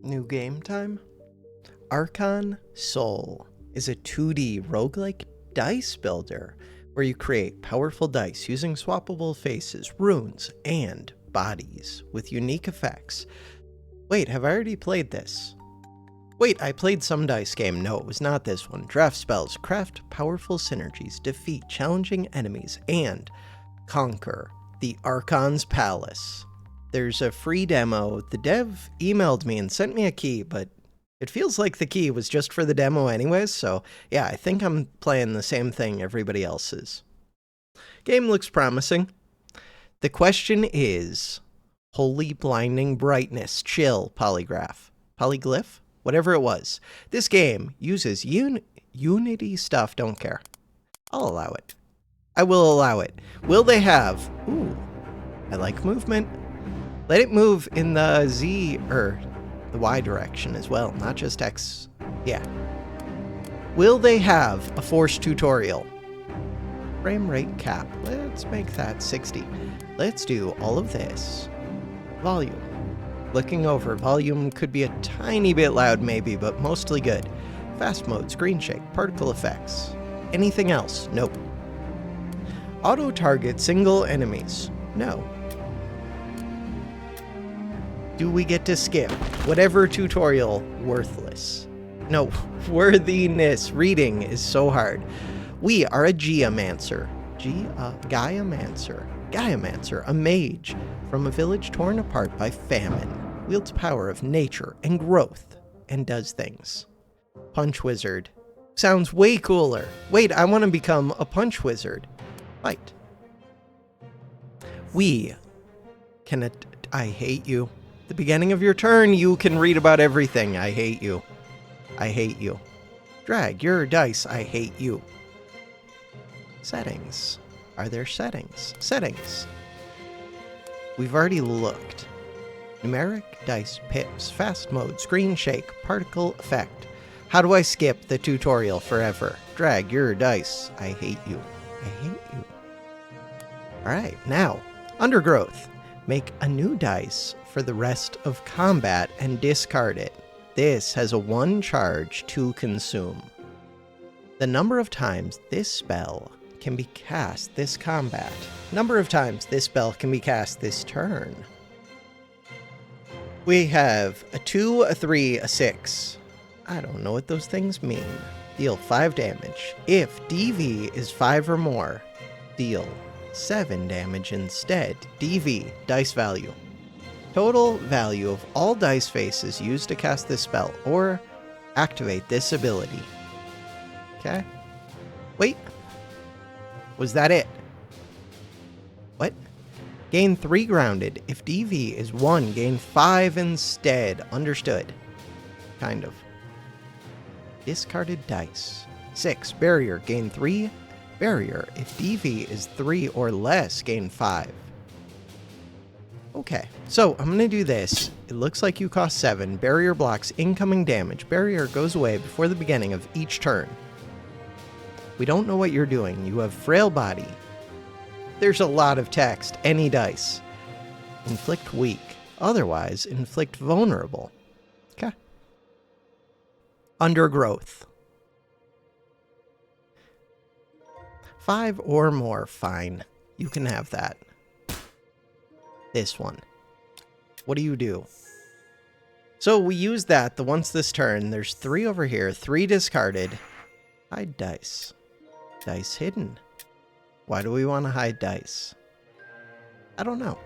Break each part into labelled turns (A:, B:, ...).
A: New game time? Archon Soul is a 2D roguelike dice builder where you create powerful dice using swappable faces, runes, and bodies with unique effects. Wait, have I already played this? Wait, I played some dice game. No, it was not this one. Draft spells, craft powerful synergies, defeat challenging enemies, and conquer the Archon's Palace. There's a free demo. The dev emailed me and sent me a key, but it feels like the key was just for the demo anyways, so yeah, I think I'm playing the same thing everybody else is. Game looks promising. The question is, holy blinding brightness, chill, polyglyph? Whatever it was. This game uses Unity stuff, don't care. I'll allow it. I will allow it. Will they have, ooh, I like movement. Let it move in the Z, or the Y direction as well, not just X. Yeah. Will they have a forced tutorial? Frame rate cap. Let's make that 60. Let's do all of this. Volume. Looking over, volume could be a tiny bit loud maybe, but mostly good. Fast mode, screen shake, particle effects. Anything else? Nope. Auto target single enemies. No. Do we get to skip whatever tutorial? Worthless. No, worthiness. Reading is so hard. We are a geomancer. Gaiamancer, a mage from a village torn apart by famine, wields power of nature and growth, and does things. Punch wizard. Sounds way cooler. Wait, I want to become a punch wizard. Fight. We can... I hate you. The beginning of your turn, you can read about everything. I hate you. I hate you. Drag your dice. I hate you. Settings. Are there settings? Settings. We've already looked. Numeric, dice, pips, fast mode, screen shake, particle effect. How do I skip the tutorial forever? Drag your dice. I hate you. I hate you. Alright, now, undergrowth. Make a new dice for the rest of combat and discard it. This has a 1 charge to consume. The number of times this spell can be cast this combat. Number of times this spell can be cast this turn. We have a 2, a 3, a 6. I don't know what those things mean. Deal 5 damage. If DV is 5 or more, deal 7 damage instead. DV, dice value. Total value of all dice faces used to cast this spell or activate this ability. Okay. Wait. Was that it? What? Gain 3 grounded. If DV is 1, gain 5 instead. Understood. Kind of. Discarded dice. 6. Barrier. Gain 3. Barrier. If DV is 3 or less, gain 5. Okay, so I'm going to do this. It looks like you cost 7. Barrier blocks incoming damage. Barrier goes away before the beginning of each turn. We don't know what you're doing. You have frail body. There's a lot of text. Any dice. Inflict weak. Otherwise, inflict vulnerable. Okay. Undergrowth. 5 or more, fine. You can have that. This one. What do you do? So we use that the once this turn. There's 3 over here, 3 discarded. Hide dice. Dice hidden. Why do we want to hide dice? I don't know.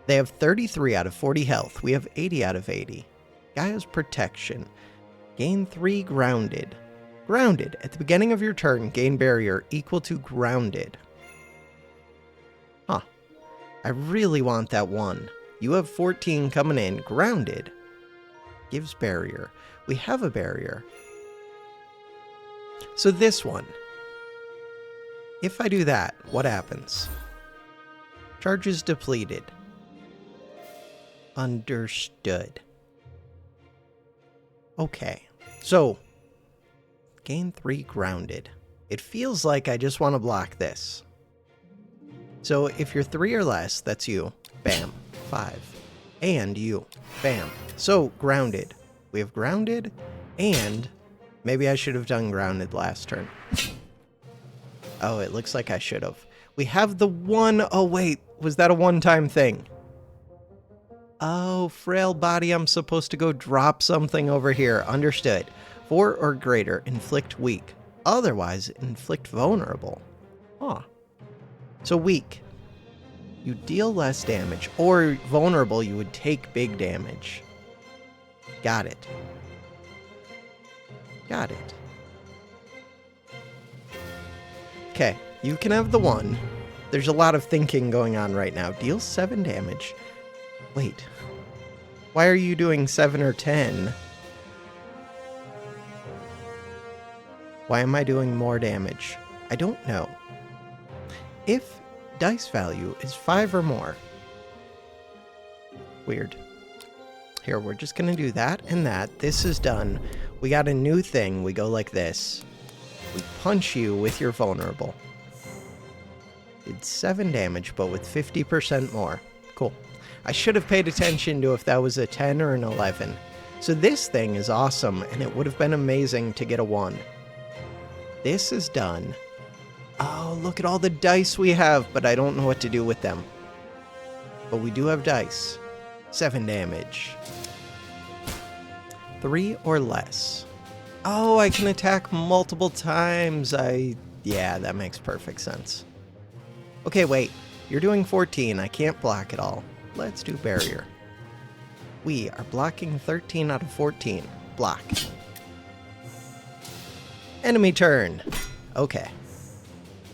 A: They have 33 out of 40 health. We have 80 out of 80. Gaia's protection. Gain 3 grounded. Grounded. At the beginning of your turn, gain barrier equal to grounded. Huh. I really want that 1. You have 14 coming in. Grounded. Gives barrier. We have a barrier. So this one. If I do that, what happens? Charges depleted. Understood. Okay. So, gain 3 grounded. It feels like I just want to block this. So if you're 3 or less, that's you. Bam. 5. And you. Bam. So, grounded. We have grounded, and maybe I should have done grounded last turn. Oh, it looks like I should have. We have the one... Oh, wait. Was that a one-time thing? Oh, frail body, I'm supposed to go drop something over here. Understood. 4 or greater, inflict weak. Otherwise, inflict vulnerable. Huh. So weak. You deal less damage. Or vulnerable, you would take big damage. Got it. Got it. Okay, you can have the 1. There's a lot of thinking going on right now. Deal 7 damage. Wait. Why are you doing 7 or 10? Why am I doing more damage? I don't know. If dice value is 5 or more. Weird. Here, we're just going to do that and that. This is done. We got a new thing. We go like this. We punch you with your vulnerable. Did 7 damage, but with 50% more. Cool. I should have paid attention to if that was a 10 or an 11. So this thing is awesome, and it would have been amazing to get a 1. This is done. Oh, look at all the dice we have, but I don't know what to do with them. But we do have dice. 7 damage. 3 or less. Oh, I can attack multiple times. Yeah, that makes perfect sense. Okay, wait. You're doing 14. I can't block it all. Let's do barrier. We are blocking 13 out of 14. Block. Enemy turn. Okay.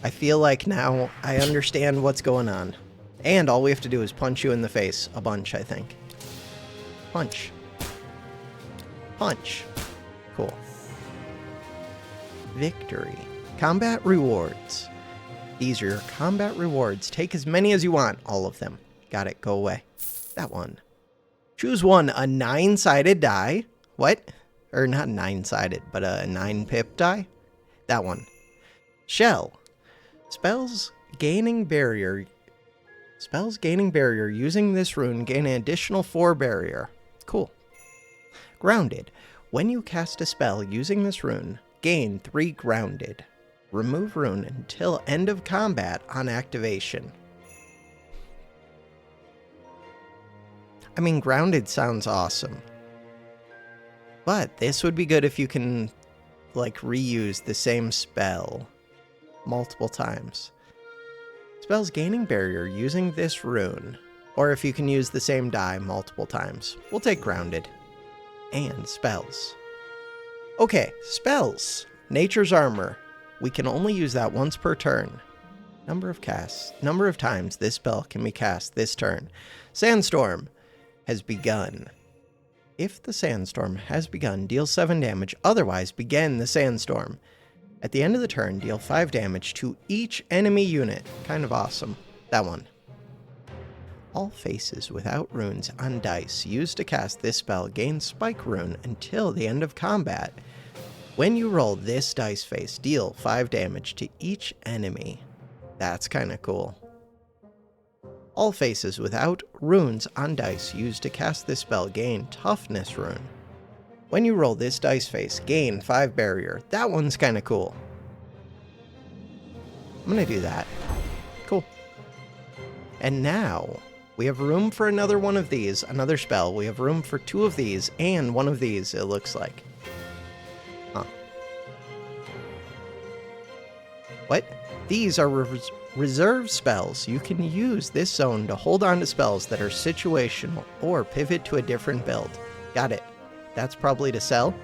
A: I feel like now I understand what's going on. And all we have to do is punch you in the face a bunch, I think. Punch. Punch. Cool. Victory. Combat rewards. These are your combat rewards. Take as many as you want. All of them. Got it. Go away. That one. Choose one. A 9-sided die. What? Or not 9-sided, but a 9-pip die. That one. Shell. Spells gaining barrier. Spells gaining barrier using this rune gain an additional 4 barrier. Cool. Grounded. When you cast a spell using this rune, gain 3 grounded. Remove rune until end of combat on activation. I mean, grounded sounds awesome. But this would be good if you can, like, reuse the same spell multiple times. Spells gaining barrier using this rune. Or if you can use the same die multiple times. We'll take grounded. And spells. Okay, spells. Nature's Armor. We can only use that once per turn. Number of casts. Number of times this spell can be cast this turn. Sandstorm has begun. If the sandstorm has begun, deal 7 damage. Otherwise, begin the sandstorm. At the end of the turn, deal 5 damage to each enemy unit. Kind of awesome. That one. All faces without runes on dice used to cast this spell gain Spike Rune until the end of combat. When you roll this dice face, deal 5 damage to each enemy. That's kind of cool. All faces without runes on dice used to cast this spell gain Toughness Rune. When you roll this dice face, gain 5 barrier. That one's kind of cool. I'm going to do that. Cool. And now, we have room for another one of these, another spell. We have room for 2 of these, and 1 of these, it looks like. Huh. What? These are reserve spells. You can use this zone to hold on to spells that are situational, or pivot to a different build. Got it. That's probably to sell.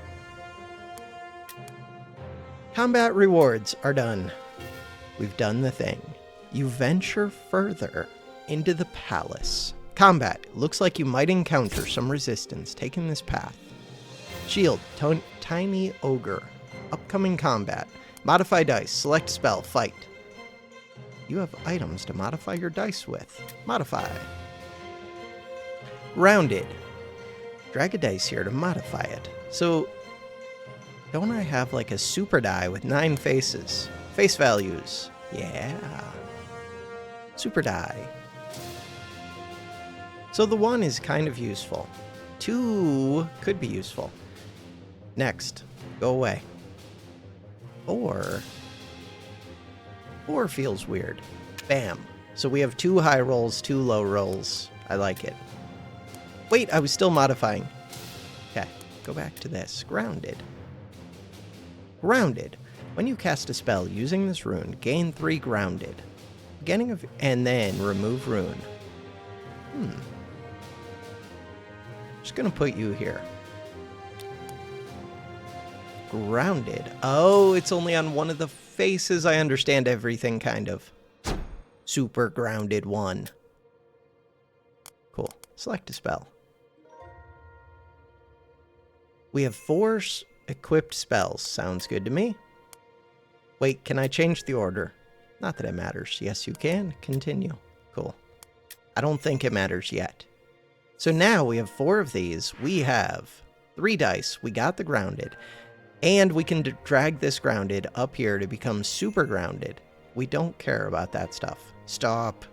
A: Combat rewards are done. We've done the thing. You venture further into the palace. Combat. Looks like you might encounter some resistance taking this path. Shield. Tiny ogre. Upcoming combat. Modify dice. Select spell. Fight. You have items to modify your dice with. Modify. Grounded. Drag a dice here to modify it. So, don't I have like a super die with 9 faces? Face values. Yeah. Super die. So the 1 is kind of useful. 2 could be useful. Next, go away. 4 feels weird. Bam. So we have 2 high rolls, 2 low rolls. I like it. Wait, I was still modifying. Okay, go back to this. Grounded. Grounded. When you cast a spell using this rune, gain 3 grounded. Beginning of... and then remove rune. Just gonna put you here. Grounded. Oh, it's only on one of the faces. I understand everything, kind of. Super grounded 1. Cool. Select a spell. We have 4 equipped spells. Sounds good to me. Wait, can I change the order? Not that it matters. Yes, you can. Continue. Cool. I don't think it matters yet. So now we have 4 of these. We have 3 dice. We got the grounded. And we can drag this grounded up here to become super grounded. We don't care about that stuff. Stop.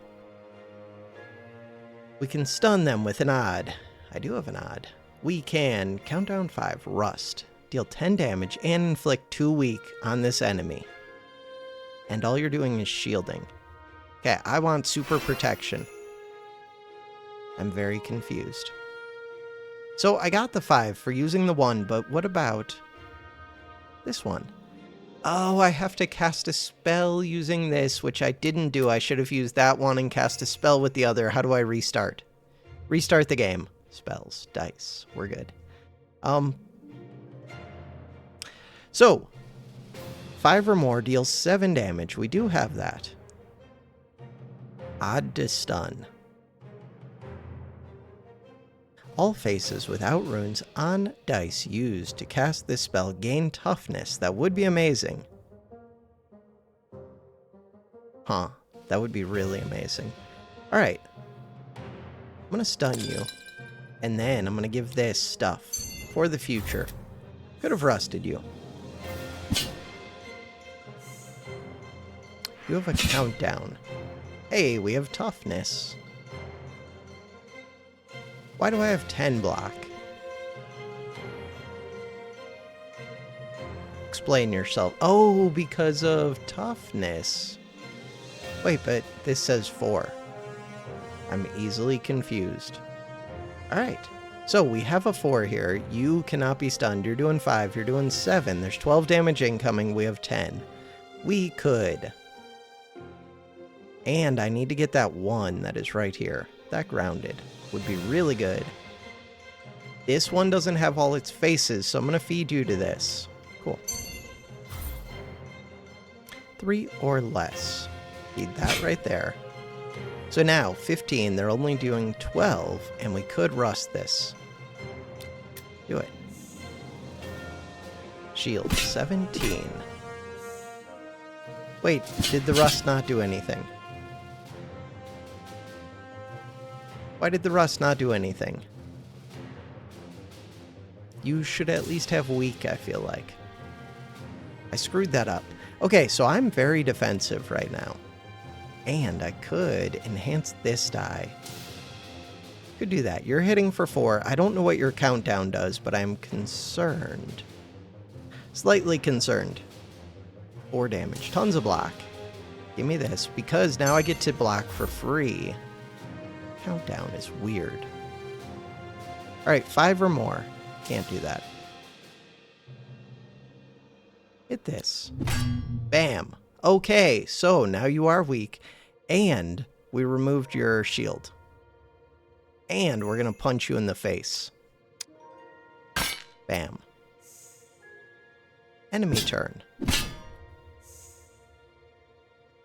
A: We can stun them with an odd. I do have an odd. We can count down 5, rust, deal 10 damage, and inflict 2 weak on this enemy. And all you're doing is shielding. Okay, I want super protection. I'm very confused. So I got the 5 for using the 1, but what about this one? Oh, I have to cast a spell using this, which I didn't do. I should have used that one and cast a spell with the other. How do I restart? Restart the game. Spells, dice. We're good. So, 5 or more deals 7 damage. We do have that. Odd to stun. All faces without runes on dice used to cast this spell gain toughness. That would be amazing. Huh. That would be really amazing. Alright. I'm going to stun you. And then I'm going to give this stuff for the future. Could have rusted you. You have a countdown. Hey, we have toughness. Why do I have 10 block? Explain yourself. Oh, because of toughness. Wait, but this says 4. I'm easily confused. Alright, so we have a 4 here. You cannot be stunned. You're doing 5. You're doing 7. There's 12 damage incoming. We have 10. We could. And I need to get that 1 that is right here. That grounded would be really good. This one doesn't have all its faces, so I'm going to feed you to this. Cool. 3 or less. Feed that right there. So now, 15, they're only doing 12, and we could rust this. Do it. Shield, 17. Wait, did the rust not do anything? Why did the rust not do anything? You should at least have weak, I feel like. I screwed that up. Okay, so I'm very defensive right now. And I could enhance this die. Could do that. You're hitting for 4. I don't know what your countdown does, but I'm concerned. Slightly concerned. 4 damage. Tons of block. Give me this, because now I get to block for free. Countdown is weird. Alright, 5 or more. Can't do that. Hit this. Bam. Okay, so now you are weak. And we removed your shield. And we're going to punch you in the face. Bam. Enemy turn.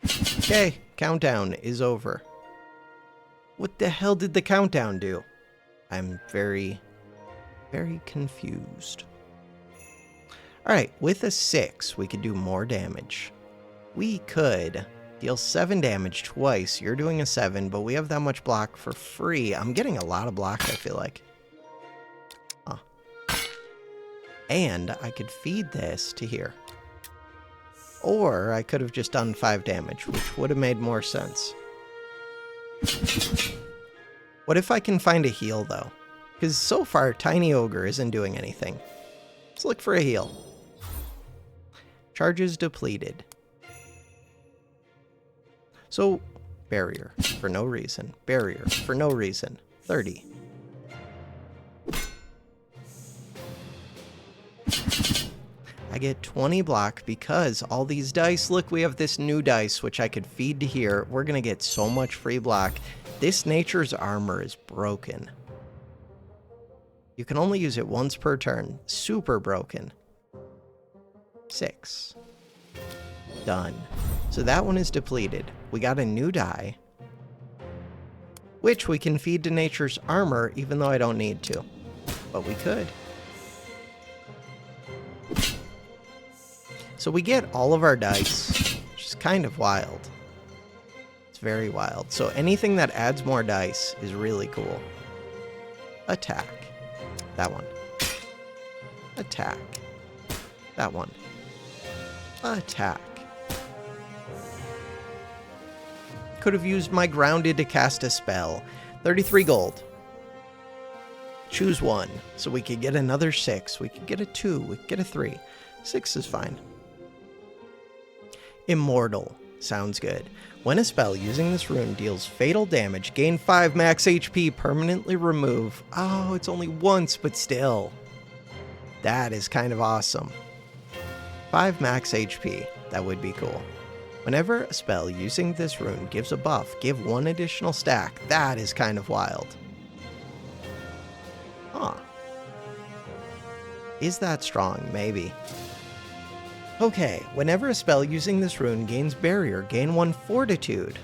A: Okay, countdown is over. What the hell did the countdown do? I'm very, very confused. Alright, with a 6, we could do more damage. We could deal 7 damage twice. You're doing a 7, but we have that much block for free. I'm getting a lot of block, I feel like. Huh. And I could feed this to here. Or I could have just done 5 damage, which would have made more sense. What if I can find a heal, though? Because so far, Tiny Ogre isn't doing anything. Let's look for a heal. Charges depleted. So, barrier for no reason. Barrier for no reason. 30. I get 20 block because all these dice, look, we have this new dice, which I could feed to here. We're going to get so much free block. This Nature's Armor is broken. You can only use it once per turn. Super broken. 6. Done. So that one is depleted. We got a new die, which we can feed to Nature's Armor, even though I don't need to. But we could. So we get all of our dice, which is kind of wild. It's very wild. So anything that adds more dice is really cool. Attack. That one. Attack. That one. Attack. Could have used my grounded to cast a spell. 33 gold. Choose one. So we could get another 6. We could get a 2. We could get a 3. 6 is fine. Immortal. Sounds good. When a spell using this rune deals fatal damage, gain 5 max HP, permanently remove. Oh, it's only once, but still. That is kind of awesome. 5 max HP. That would be cool. Whenever a spell using this rune gives a buff, give 1 additional stack. That is kind of wild. Huh. Is that strong? Maybe. Okay, whenever a spell using this rune gains barrier, gain 1 fortitude.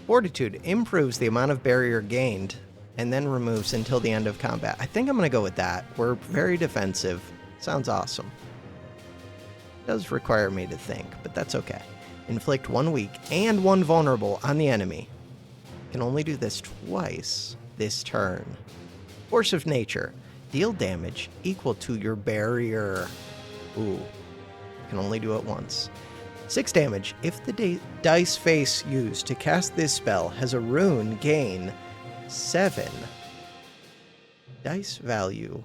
A: Fortitude improves the amount of barrier gained and then removes until the end of combat. I think I'm going to go with that. We're very defensive. Sounds awesome. Does require me to think, but that's okay. Inflict 1 weak and 1 vulnerable on the enemy. Can only do this twice this turn. Force of Nature. Deal damage equal to your barrier. Ooh. Can only do it once. 6 damage. If the dice face used to cast this spell has a rune, gain 7 dice value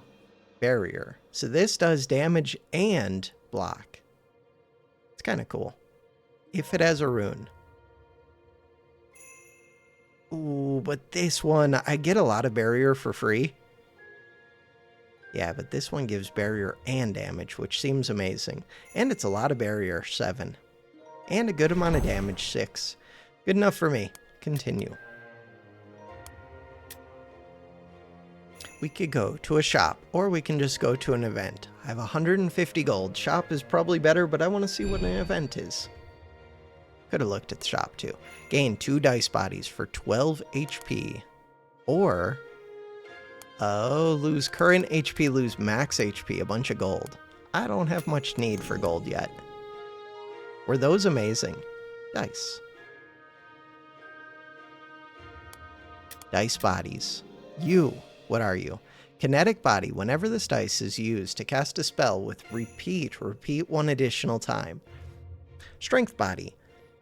A: barrier. So this does damage and block. It's kind of cool. If it has a rune. Ooh, but this one, I get a lot of barrier for free. Yeah, but this one gives barrier and damage, which seems amazing. And it's a lot of barrier, 7. And a good amount of damage, 6. Good enough for me. Continue. We could go to a shop, or we can just go to an event. I have 150 gold. Shop is probably better, but I want to see what an event is. Could have looked at the shop, too. Gain 2 dice bodies for 12 HP. Or... oh, lose current HP, lose max HP, a bunch of gold. I don't have much need for gold yet. Were those amazing? Dice. Dice bodies. You, what are you? Kinetic body. Whenever this dice is used to cast a spell with repeat 1 additional time. Strength body.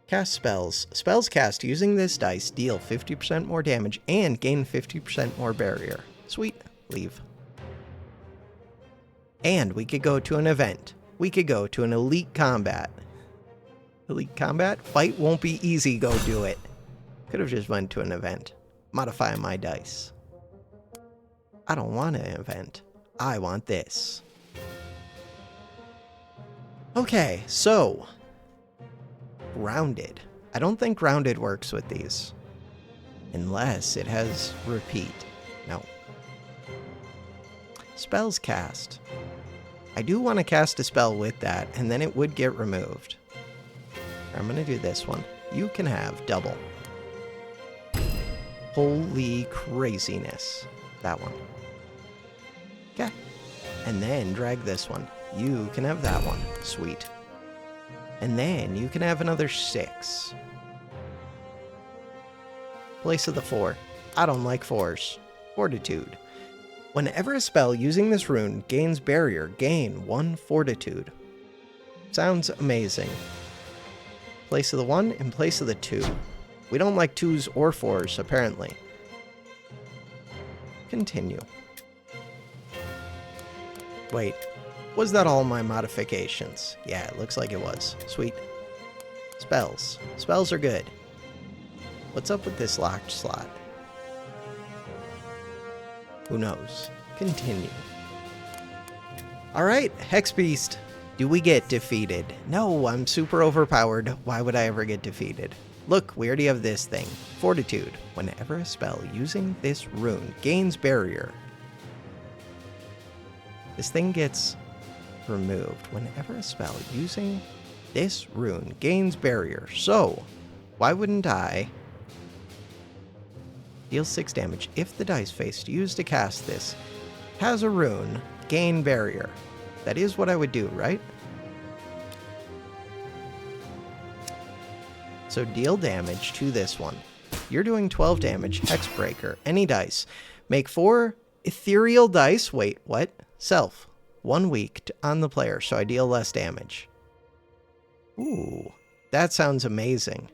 A: Cast spells. Spells cast using this dice deal 50% more damage and gain 50% more barrier. Sweet. Leave. And we could go to an event. We could go to an elite combat. Elite combat? Fight won't be easy, go do it. Could have just went to an event. Modify my dice. I don't want an event. I want this. Okay, so... grounded. I don't think grounded works with these. Unless it has repeat. No. Spells cast. I do want to cast a spell with that, and then it would get removed. I'm going to do this one. You can have double. Holy craziness. That one. Okay. And then drag this one. You can have that one. Sweet. And then you can have another 6. Place of the 4. I don't like 4s. Fortitude. Whenever a spell using this rune gains barrier, gain 1 fortitude. Sounds amazing. Place of the 1 in place of the 2. We don't like 2s or 4s, apparently. Continue. Wait, was that all my modifications? Yeah, it looks like it was. Sweet. Spells. Spells are good. What's up with this locked slot? Who knows? Continue. Alright, Hex Beast. Do we get defeated? No, I'm super overpowered. Why would I ever get defeated? Look, we already have this thing. Fortitude. Whenever a spell using this rune gains barrier. This thing gets removed whenever a spell using this rune gains barrier. So, why wouldn't I deal 6 damage if the dice face used to cast this has a rune, gain barrier? That is what I would do, right? So deal damage to this one. You're doing 12 damage, Hexbreaker, any dice. Make 4 ethereal dice. Wait, what? Self. 1 weak on the player, so I deal less damage. Ooh, that sounds amazing.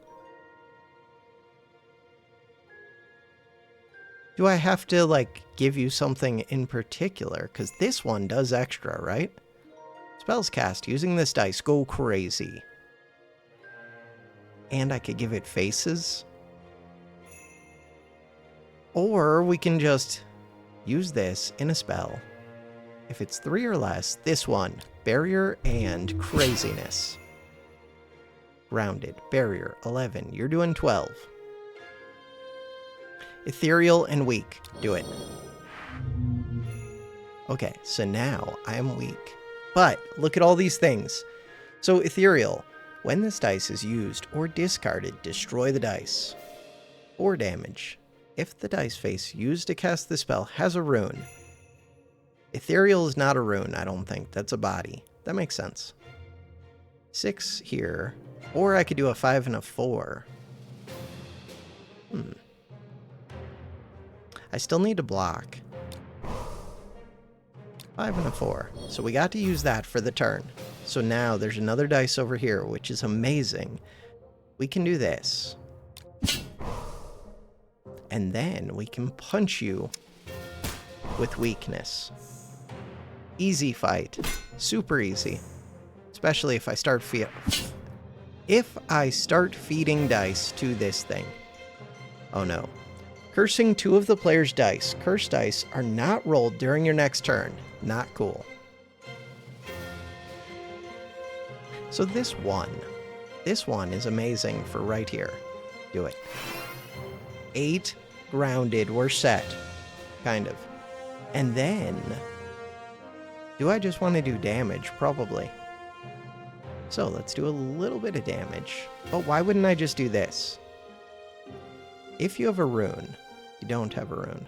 A: Do I have to, like, give you something in particular? Because this one does extra, right? Spells cast using this dice go crazy. And I could give it faces. Or we can just use this in a spell. If it's 3 or less, this one, barrier and craziness. Grounded, barrier, 11. You're doing 12. Ethereal and weak. Do it. Okay, so now I'm weak. But look at all these things. So ethereal. When this dice is used or discarded, destroy the dice. 4 damage. If the dice face used to cast the spell has a rune. Ethereal is not a rune, I don't think. That's a body. That makes sense. 6 here. Or I could do a 5 and a 4. I still need to block. 5 and a 4. So we got to use that for the turn. So now there's another dice over here, which is amazing. We can do this. And then we can punch you with weakness. Easy fight. Super easy. Especially if I start feeding dice to this thing. Oh no. Cursing 2 of the player's dice. Cursed dice are not rolled during your next turn. Not cool. So this one is amazing for right here. Do it. 8 grounded. We're set. Kind of. And then, do I just want to do damage? Probably. So let's do a little bit of damage. But why wouldn't I just do this? If you have a rune, you don't have a rune.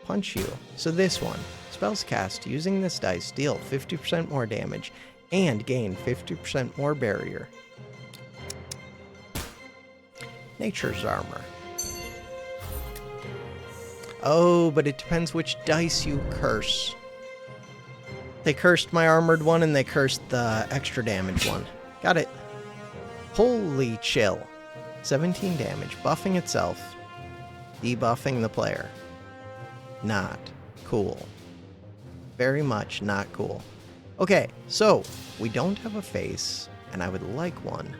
A: Punch you. So this one. Spells cast using this dice deal 50% more damage and gain 50% more barrier. Nature's Armor. Oh, but it depends which dice you curse. They cursed my armored one and they cursed the extra damage one. Got it. Holy chill. 17 damage, buffing itself, debuffing the player. Not cool. Very much not cool. Okay, so we don't have a face, and I would like one.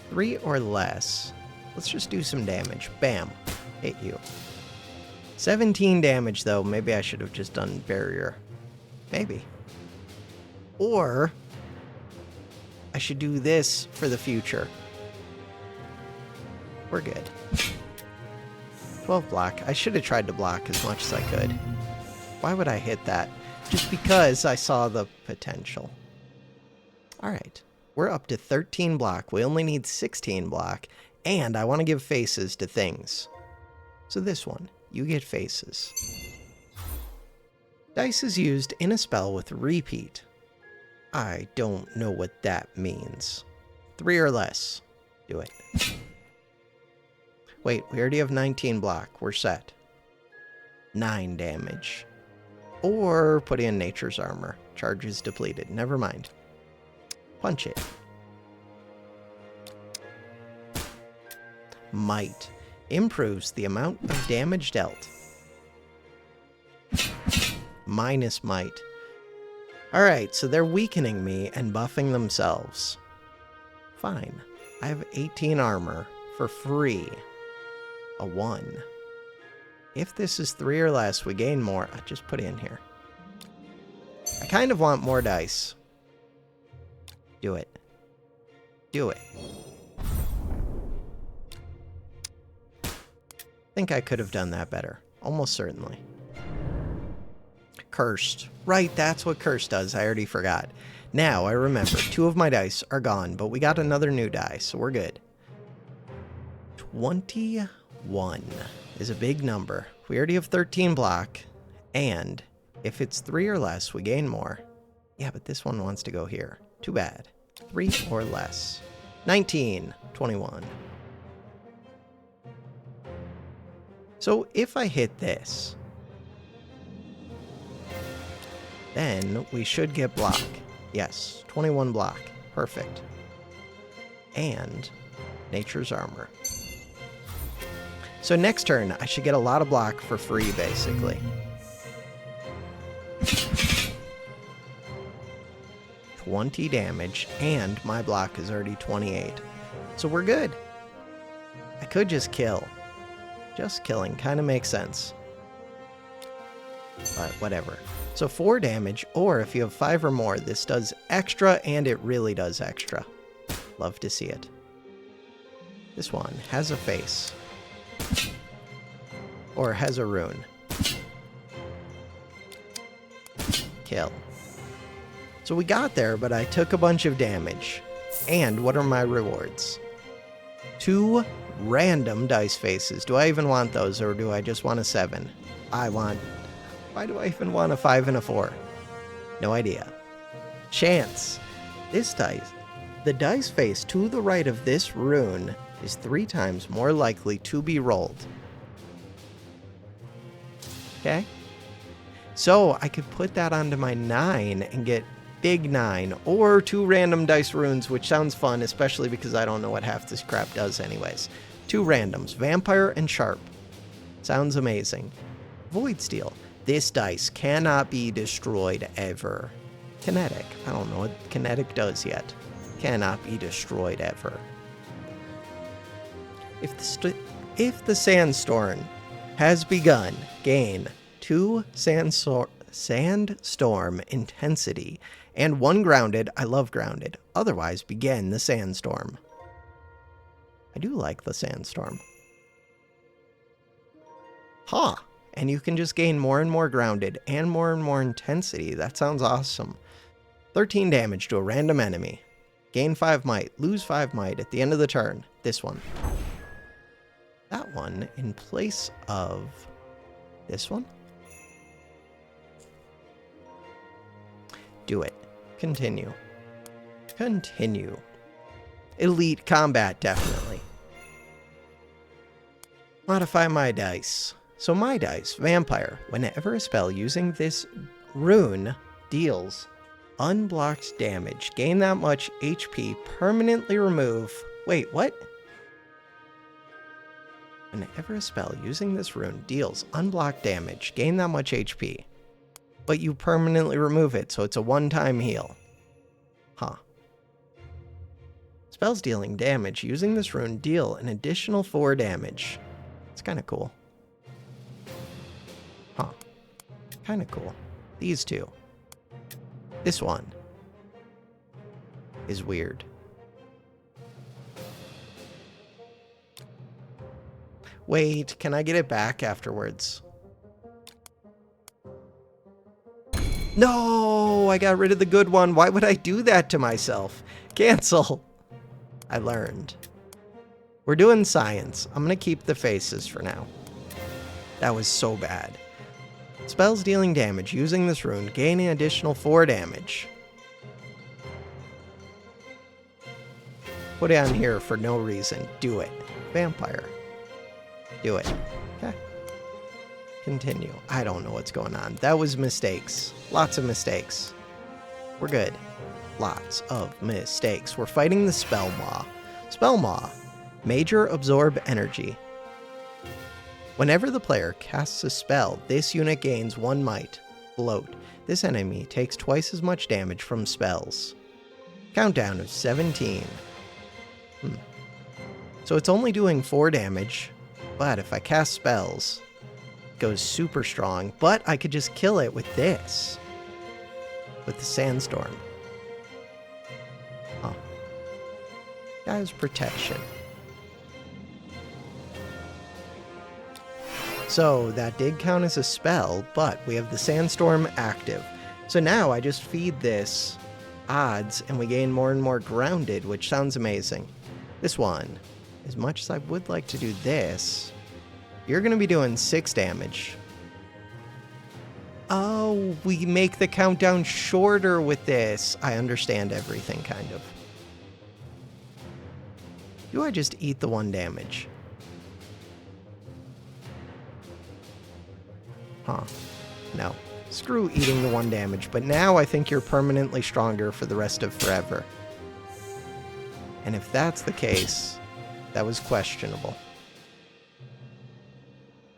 A: 3 or less. Let's just do some damage. Bam. Hit you. 17 damage, though. Maybe I should have just done barrier. Maybe. Or I should do this for the future. We're good. 12 block. I should have tried to block as much as I could. Why would I hit that? Just because I saw the potential. Alright. We're up to 13 block. We only need 16 block. And I want to give faces to things. So this one. You get faces. Dice is used in a spell with repeat. I don't know what that means. 3 or less. Do it. Wait, we already have 19 block. We're set. 9 damage. Or put in Nature's Armor. Charge is depleted. Never mind. Punch it. Might. Improves the amount of damage dealt. minus might. Alright, so they're weakening me and buffing themselves. Fine. I have 18 armor for free. A 1. If this is 3 or less, we gain more. I just put it in here. I kind of want more dice. Do it. Do it. I think I could have done that better. Almost certainly. Cursed. Right, that's what cursed does. I already forgot. Now, I remember. 2 of my dice are gone, but we got another new die, so we're good. 21 is a big number. We already have 13 block, and if it's 3 or less, we gain more. Yeah, but this one wants to go here. Too bad. 3 or less. 19. 21. So if I hit this, then we should get block. Yes, 21 block. Perfect. And nature's armor. So next turn, I should get a lot of block for free, basically. 20 damage, and my block is already 28. So we're good. I could just kill. Just killing kind of makes sense. But whatever. So 4 damage, or if you have 5 or more, this does extra, and it really does extra. Love to see it. This one has a face. Or has a rune. Kill. So we got there, but I took a bunch of damage. And what are my rewards? 2 random dice faces. Do I even want those, or do I just want a 7? Why do I even want a 5 and a 4? No idea. Chance. This dice. The dice face to the right of this rune is 3 times more likely to be rolled. Okay? So I could put that onto my 9 and get big 9, or 2 random dice runes, which sounds fun, especially because I don't know what half this crap does anyways. 2 randoms, Vampire and Sharp. Sounds amazing. Void Steel. This dice cannot be destroyed ever. Kinetic. I don't know what Kinetic does yet. Cannot be destroyed ever. If the Sandstorm has begun, gain 2 Sandstorm intensity and 1 grounded. I love grounded. Otherwise, begin the Sandstorm. I do like the Sandstorm. Huh. And you can just gain more and more grounded and more intensity. That sounds awesome. 13 damage to a random enemy. Gain 5 might. Lose 5 might at the end of the turn. This one. That one in place of this one. Do it. Continue. Continue. Elite combat, definitely. Modify my dice. So my dice, Vampire. Whenever a spell using this rune deals unblocked damage, gain that much HP, permanently remove... Wait, what? Whenever a spell using this rune deals unblocked damage, gain that much HP. But you permanently remove it, so it's a one-time heal. Huh. Spells dealing damage using this rune deal an additional 4 damage. It's kind of cool. Huh. Kind of cool. These 2. This one is weird. Wait, can I get it back afterwards? No, I got rid of the good one. Why would I do that to myself? Cancel. I learned. We're doing science. I'm going to keep the faces for now. That was so bad. Spells dealing damage using this rune, gaining an additional 4 damage. Put it on here for no reason. Do it. Vampire. Do it. Okay. Continue. I don't know what's going on. That was mistakes. Lots of mistakes. We're good. Lots of mistakes. We're fighting the Spell Maw. Spell Maw. Major absorb energy. Whenever the player casts a spell, this unit gains 1 might. Bloat. This enemy takes twice as much damage from spells. Countdown of 17. So it's only doing 4 damage, but if I cast spells, it goes super strong. But I could just kill it with this. With the Sandstorm. Huh. Guy's protection. So that did count as a spell, but we have the Sandstorm active. So now I just feed this odds and we gain more and more grounded, which sounds amazing. This one, as much as I would like to do this, you're going to be doing 6 damage. Oh, we make the countdown shorter with this. I understand everything, kind of. Do I just eat the 1 damage? Huh. No. Screw eating the 1 damage, but now I think you're permanently stronger for the rest of forever. And if that's the case, that was questionable.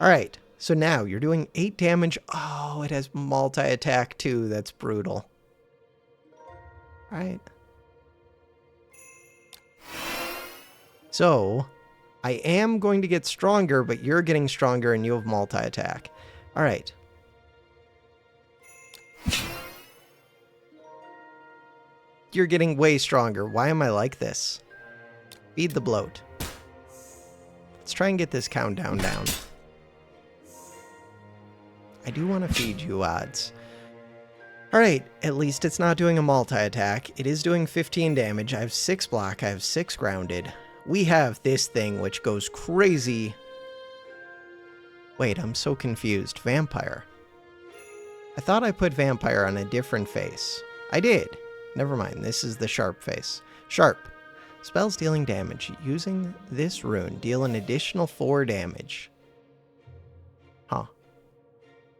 A: Alright, so now you're doing 8 damage. Oh, it has multi-attack too. That's brutal. Alright. So, I am going to get stronger, but you're getting stronger and you have multi-attack. Alright. You're getting way stronger. Why am I like this? Feed the bloat. Let's try and get this countdown down. I do want to feed you odds. Alright, at least it's not doing a multi-attack. It is doing 15 damage. I have 6 block. I have 6 grounded. We have this thing which goes crazy. Wait, I'm so confused. Vampire. I thought I put vampire on a different face. I did. Never mind, this is the sharp face. Sharp. Spells dealing damage. Using this rune, deal an additional 4 damage. Huh.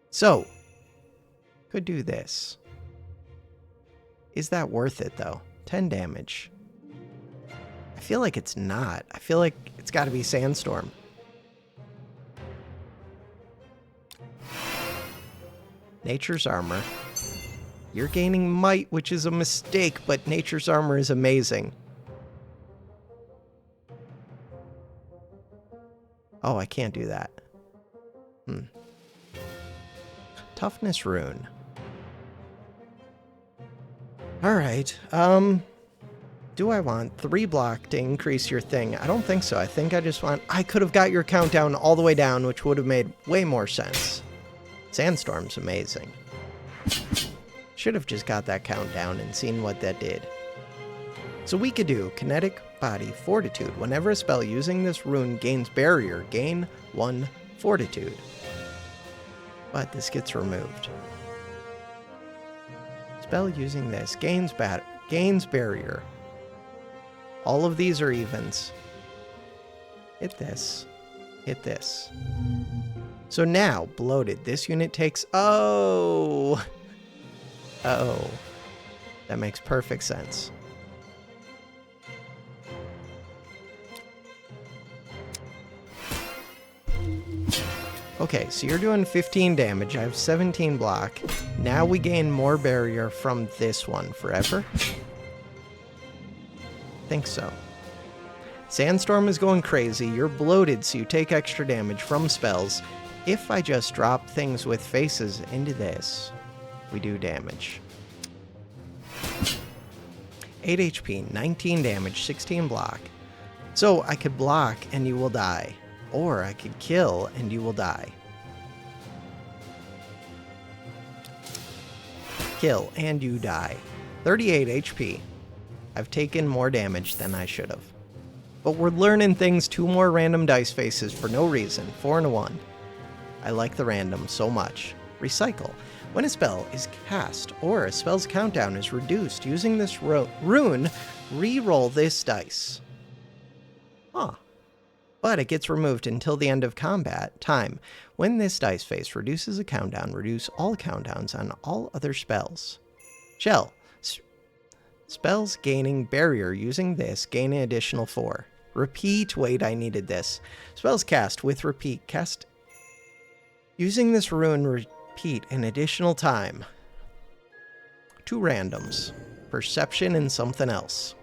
A: So, could do this. Is that worth it, though? 10 damage. I feel like it's not. I feel like it's got to be Sandstorm. Nature's Armor. You're gaining might, which is a mistake, but Nature's Armor is amazing. Oh, I can't do that. Toughness rune. Alright, do I want 3 block to increase your thing? I don't think so. I think I just want... I could have got your countdown all the way down, which would have made way more sense. Sandstorm's amazing. Should have just got that countdown and seen what that did. So we could do Kinetic Body Fortitude. Whenever a spell using this rune gains barrier, gain 1 Fortitude. But this gets removed. Spell using this gains barrier. All of these are evens. Hit this. Hit this. So now, bloated. This unit takes... Oh! Oh. That makes perfect sense. Okay, so you're doing 15 damage. I have 17 block. Now we gain more barrier from this one forever. Think so. Sandstorm is going crazy. You're bloated, so you take extra damage from spells. If I just drop things with faces into this, we do damage. 8 HP, 19 damage, 16 block. So I could block and you will die. Or I could kill and you will die. Kill and you die. 38 HP. I've taken more damage than I should have. But we're learning things. 2 more random dice faces for no reason. 4 and a 1. I like the random so much. Recycle. When a spell is cast or a spell's countdown is reduced using this rune, re-roll this dice. Huh. But it gets removed until the end of combat time. When this dice face reduces a countdown, reduce all countdowns on all other spells. Shell. Spells gaining barrier using this gain an additional 4. Repeat. Wait, I needed this. Spells cast with repeat. Cast using this rune Repeat an additional time. 2 randoms. Perception and something else.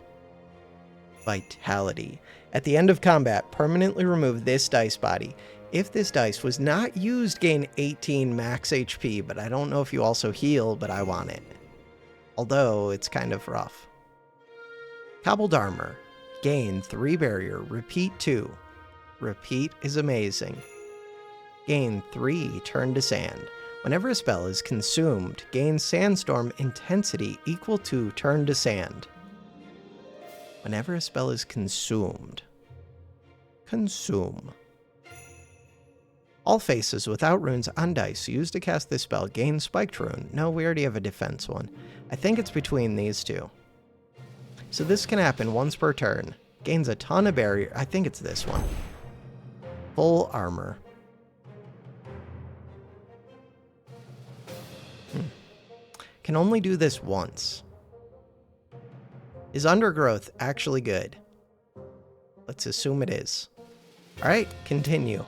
A: Vitality. At the end of combat, permanently remove this dice body. If this dice was not used, gain 18 max HP, but I don't know if you also heal, but I want it. Although, it's kind of rough. Cobbled armor. Gain 3 barrier. Repeat 2. Repeat is amazing. Gain 3 turn to sand. Whenever a spell is consumed, gain sandstorm intensity equal to turn to sand. Whenever a spell is consumed. Consume. All faces without runes on dice used to cast this spell gain spiked rune. No, we already have a defense one. I think it's between these two. So this can happen once per turn. Gains a ton of barrier. I think it's this one. Full armor. Can only do this once. Is undergrowth actually good? Let's assume it is. Alright, continue.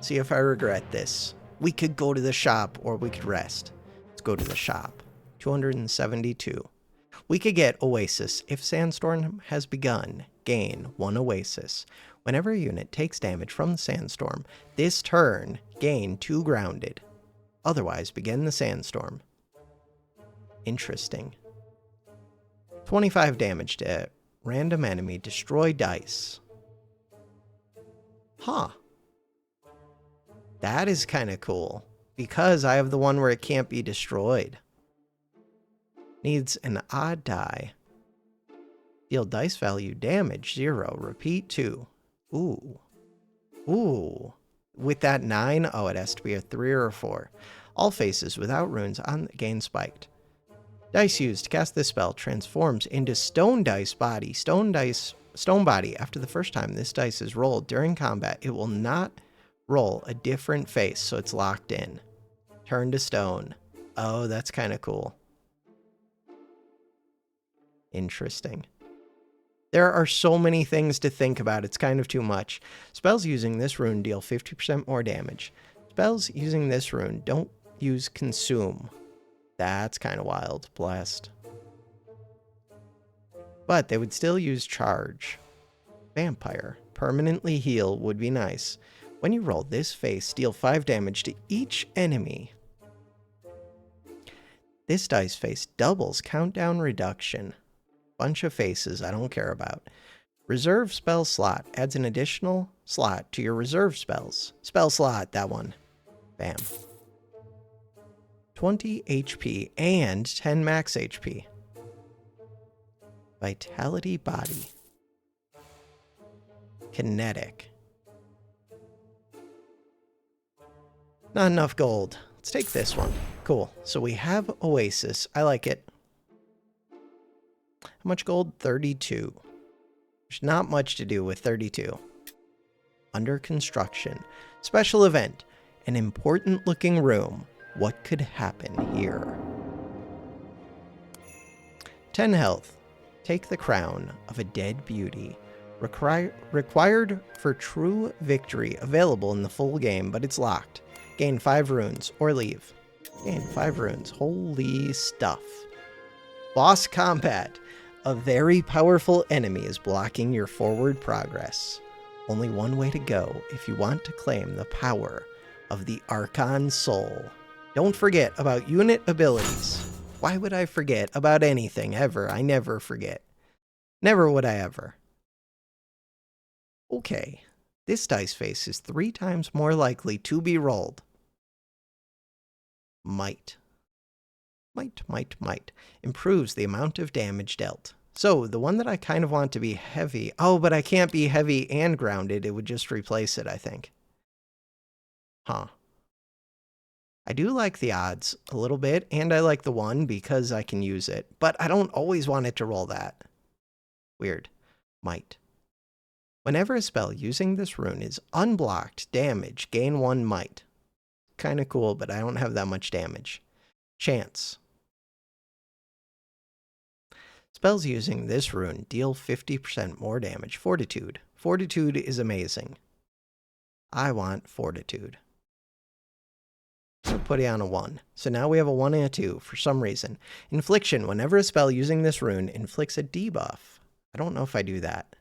A: See if I regret this. We could go to the shop or we could rest. Let's go to the shop. 272. We could get Oasis. If Sandstorm has begun, gain 1 Oasis. Whenever a unit takes damage from the Sandstorm, this turn, gain 2 Grounded. Otherwise, begin the Sandstorm. Interesting. 25 damage to random enemy. Destroy dice. Huh. That is kind of cool. Because I have the one where it can't be destroyed. Needs an odd die. Deal dice value damage 0. Repeat 2. Ooh. Ooh. With that 9, oh, it has to be a 3 or a 4. All faces without runes on gain spiked. Dice used to cast this spell transforms into stone dice body. Stone body. After the first time this dice is rolled during combat, it will not roll a different face, so it's locked in. Turn to stone. Oh, that's kind of cool. Interesting. There are so many things to think about. It's kind of too much. Spells using this rune deal 50% more damage. Spells using this rune don't use consume. That's kind of wild. Blessed. But they would still use charge. Vampire. Permanently heal would be nice. When you roll this face, deal 5 damage to each enemy. This dice face doubles countdown reduction. Bunch of faces I don't care about. Reserve spell slot adds an additional slot to your reserve spells. Spell slot, that one. Bam. 20 HP and 10 max HP. Vitality body. Kinetic. Not enough gold. Let's take this one. Cool. So we have Oasis. I like it. How much gold? 32. There's not much to do with 32. Under construction. Special event. An important looking room. What could happen here? 10 health. Take the crown of a dead beauty. Required for true victory. Available in the full game, but it's locked. Gain 5 runes or leave. Gain 5 runes. Holy stuff. Boss combat. A very powerful enemy is blocking your forward progress. Only one way to go if you want to claim the power of the Archon soul. Don't forget about unit abilities. Why would I forget about anything ever? I never forget. Never would I ever. Okay, this dice face is 3 times more likely to be rolled. Might. Might. Improves the amount of damage dealt. So, the one that I kind of want to be heavy. Oh, but I can't be heavy and grounded. It would just replace it, I think. Huh. I do like the odds a little bit, and I like the 1 because I can use it. But I don't always want it to roll that. Weird. Might. Whenever a spell using this rune is unblocked, damage, gain 1 might. Kind of cool, but I don't have that much damage. Chance. Spells using this rune deal 50% more damage. Fortitude. Fortitude is amazing. I want Fortitude. put it on a 1. So now we have a 1 and a 2 for some reason. Infliction. Whenever a spell using this rune inflicts a debuff. I don't know if I do that.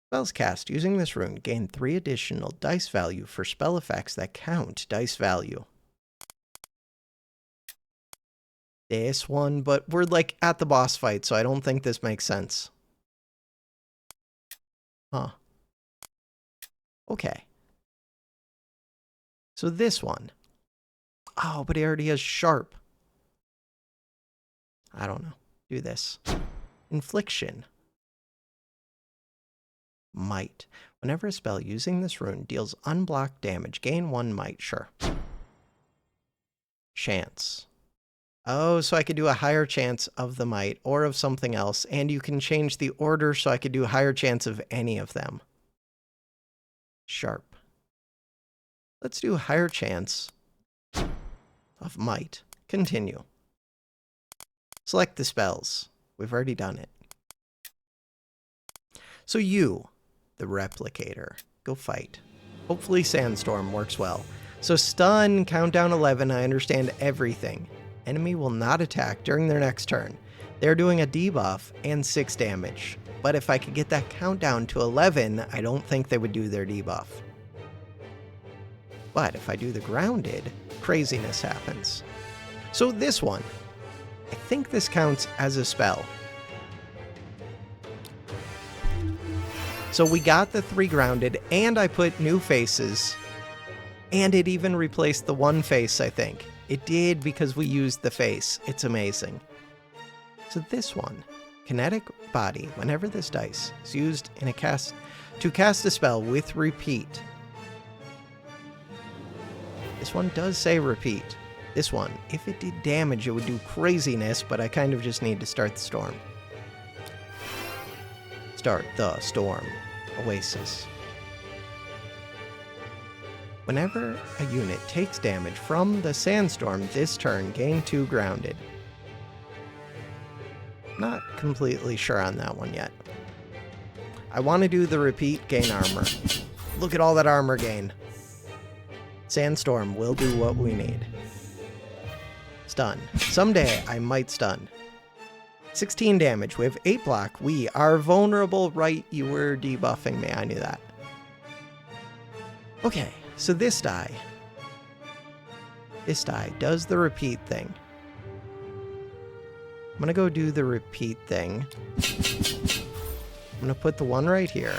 A: Spells cast using this rune gain 3 additional dice value for spell effects that count dice value. This one, but we're like at the boss fight, so I don't think this makes sense. Huh. Okay. So this one. Oh, but he already has sharp. I don't know. Do this. Infliction. Might. Whenever a spell using this rune deals unblocked damage, gain 1 might. Sure. Chance. Oh, so I could do a higher chance of the might or of something else, and you can change the order so I could do a higher chance of any of them. Sharp. Let's do higher chance of might. Continue. Select the spells. We've already done it. So you, the replicator, go fight. Hopefully Sandstorm works well. So stun, countdown 11, I understand everything. Enemy will not attack during their next turn. They're doing a debuff and 6 damage. But if I could get that countdown to 11, I don't think they would do their debuff. But if I do the grounded, craziness happens. So this one, I think this counts as a spell. So we got the 3 grounded, and I put new faces, and it even replaced the 1 face, I think. It did because we used the face. It's amazing. So this one, kinetic body, whenever this dice is used in a to cast a spell with repeat. This one does say repeat. This one, if it did damage, it would do craziness, but I kind of just need to start the storm. Start the storm. Oasis. Whenever a unit takes damage from the sandstorm this turn, gain 2 grounded. Not completely sure on that one yet. I want to do the repeat, gain armor. Look at all that armor gain. Sandstorm will do what we need. Stun. Someday I might stun. 16 damage. We have 8 block. We are vulnerable, right? You were debuffing me. I knew that. Okay, so this die does the repeat thing. I'm going to go do the repeat thing. I'm going to put the 1 right here.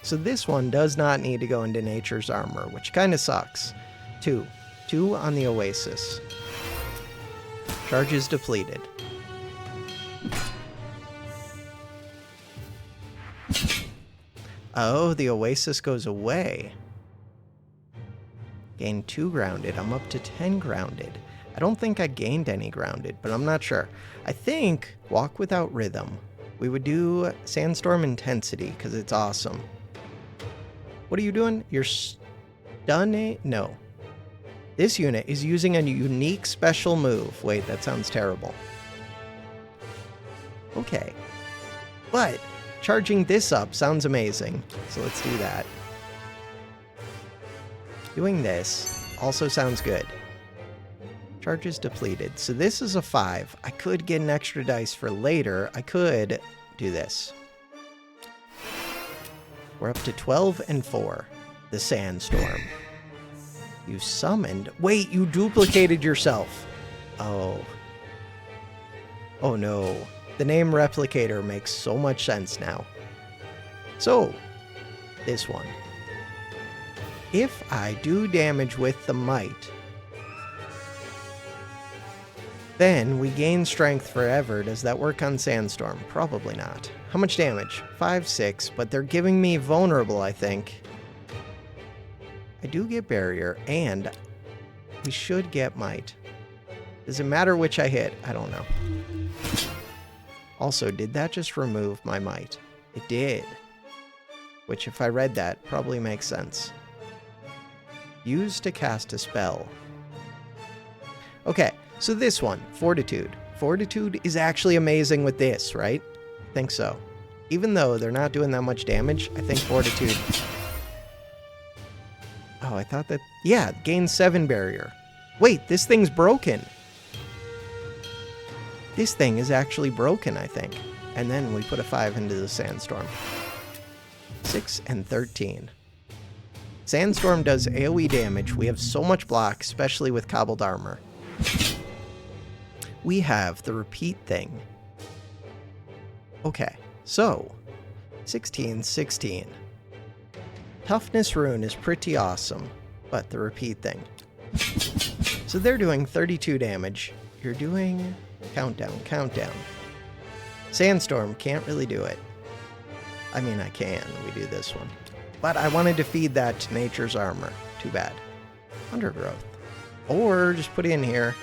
A: So this one does not need to go into Nature's Armor, which kind of sucks. 2 on the Oasis. Charges depleted. Oh, the Oasis goes away. Gain 2 grounded. I'm up to 10 grounded. I don't think I gained any grounded, but I'm not sure. I think Walk Without Rhythm. We would do Sandstorm Intensity, because it's awesome. What are you doing? You're stunning? No. This unit is using a unique special move. Wait, that sounds terrible. Okay. But charging this up sounds amazing, so let's do that. Doing this also sounds good. Charges depleted. So this is a 5. I could get an extra dice for later. I could do this. We're up to 12 and 4. The Sandstorm. You summoned... Wait, you duplicated yourself. Oh. Oh no. The name Replicator makes so much sense now. So, this one. If I do damage with the might, then we gain strength forever. Does that work on Sandstorm? Probably not. How much damage? 5, 6, but they're giving me vulnerable, I think. I do get barrier, and we should get might. Does it matter which I hit? I don't know. Also, did that just remove my might? It did. Which, if I read that, probably makes sense. Use to cast a spell. Okay, so this one, Fortitude. Fortitude is actually amazing with this, right? I think so. Even though they're not doing that much damage, I think Fortitude... Oh, I thought that... Yeah, gain 7 barrier. Wait, this thing's broken. This thing is actually broken, I think. And then we put a 5 into the Sandstorm. 6 and 13. Sandstorm does AoE damage. We have so much block, especially with cobbled armor. We have the repeat thing. Okay, so 16, 16. Toughness rune is pretty awesome, but the repeat thing. So they're doing 32 damage. You're doing countdown, countdown. Sandstorm can't really do it. I mean, I can. We do this one. But I wanted to feed that to Nature's Armor. Too bad. Undergrowth. Or just put in here.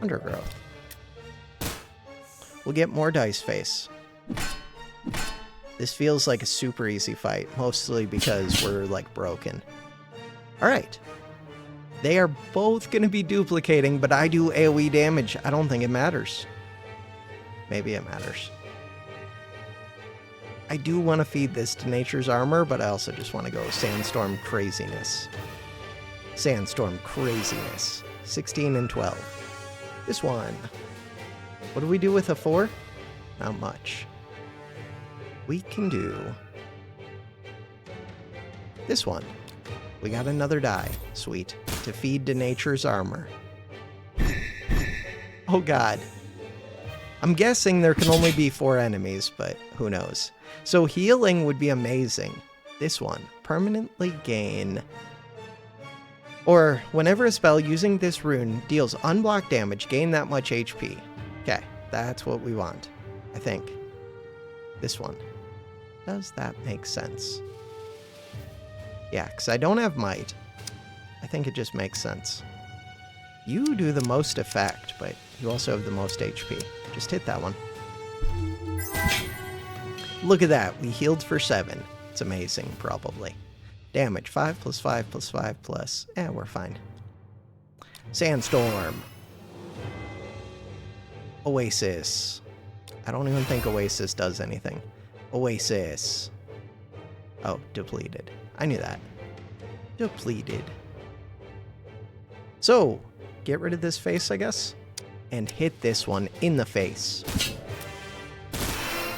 A: Undergrowth. We'll get more Dice Face. This feels like a super easy fight, mostly because we're, like, broken. Alright. They are both going to be duplicating, but I do AoE damage. I don't think it matters. Maybe it matters. I do want to feed this to Nature's Armor, but I also just want to go Sandstorm Craziness. Sandstorm Craziness. 16 and 12. This one. What do we do with a 4? Not much. We can do this one. We got another die. Sweet. To feed to Nature's Armor. Oh god. I'm guessing there can only be 4 enemies, but who knows. So healing would be amazing. This one. Permanently gain. Or whenever a spell using this rune deals unblocked damage, gain that much HP. Okay, that's what we want. I think. This one. Does that make sense? Yeah, because I don't have might. I think it just makes sense. You do the most effect, but you also have the most HP. Just hit that one. Look at that. We healed for 7. It's amazing, probably. Damage. 5 plus 5 plus 5 plus... we're fine. Sandstorm. Oasis. I don't even think Oasis does anything. Oasis. Oh, depleted. I knew that. Depleted. So, get rid of this face, I guess, and hit this one in the face.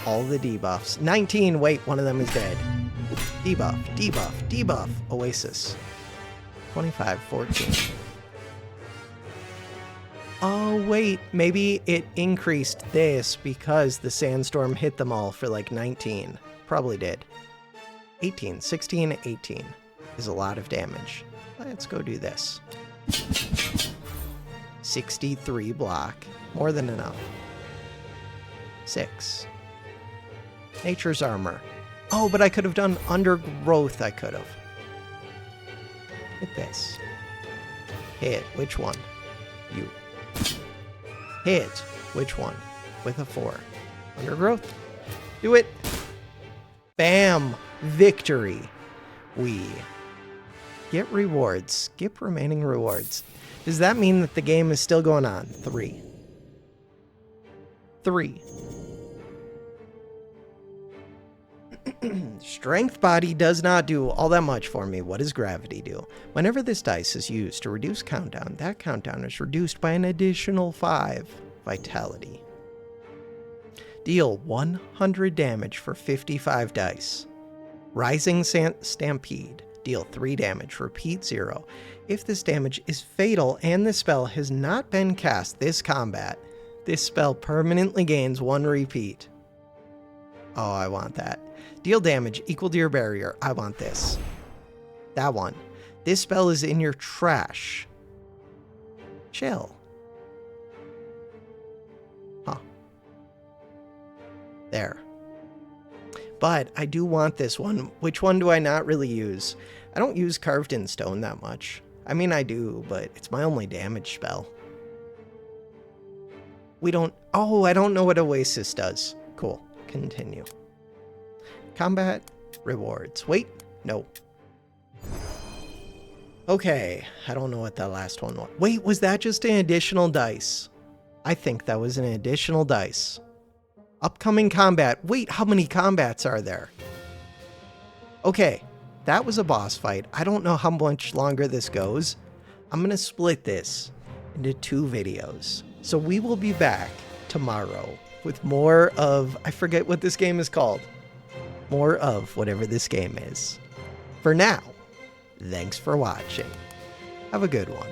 A: All the debuffs. 19, wait, one of them is dead. Debuff, debuff, debuff. Oasis. 25, 14. Oh, wait, maybe it increased this because the Sandstorm hit them all for like 19. Probably did. 18, 16, 18 is a lot of damage. Let's go do this. 63 block. More than enough. 6. Nature's Armor. Oh, but I could have done Undergrowth, I could have. Hit this. Hit. Which one? You. Hit. Which one? With a 4. Undergrowth. Do it. Bam. Victory. We get rewards. Skip remaining rewards. Does that mean that the game is still going on? 3. 3. Strength body does not do all that much for me. What does gravity do? Whenever this dice is used to reduce countdown, that countdown is reduced by an additional 5 vitality. Deal 100 damage for 55 dice. Rising Stampede. Deal 3 damage. Repeat 0. If this damage is fatal and the spell has not been cast this combat, this spell permanently gains 1 repeat. Oh, I want that. Deal damage equal to your barrier. I want this. That one. This spell is in your trash. Chill. Huh. There. But I do want this one. Which one do I not really use? I don't use Carved in Stone that much. I mean, I do, but it's my only damage spell. We don't... Oh, I don't know what Oasis does. Cool. Continue. Combat rewards. Wait. No. Okay. I don't know what that last one was. Wait, was that just an additional dice? I think that was an additional dice. Upcoming combat. Wait, how many combats are there? Okay. That was a boss fight. I don't know how much longer this goes. I'm going to split this into 2 videos. So we will be back tomorrow with more of, I forget what this game is called. More of whatever this game is. For now, thanks for watching. Have a good one.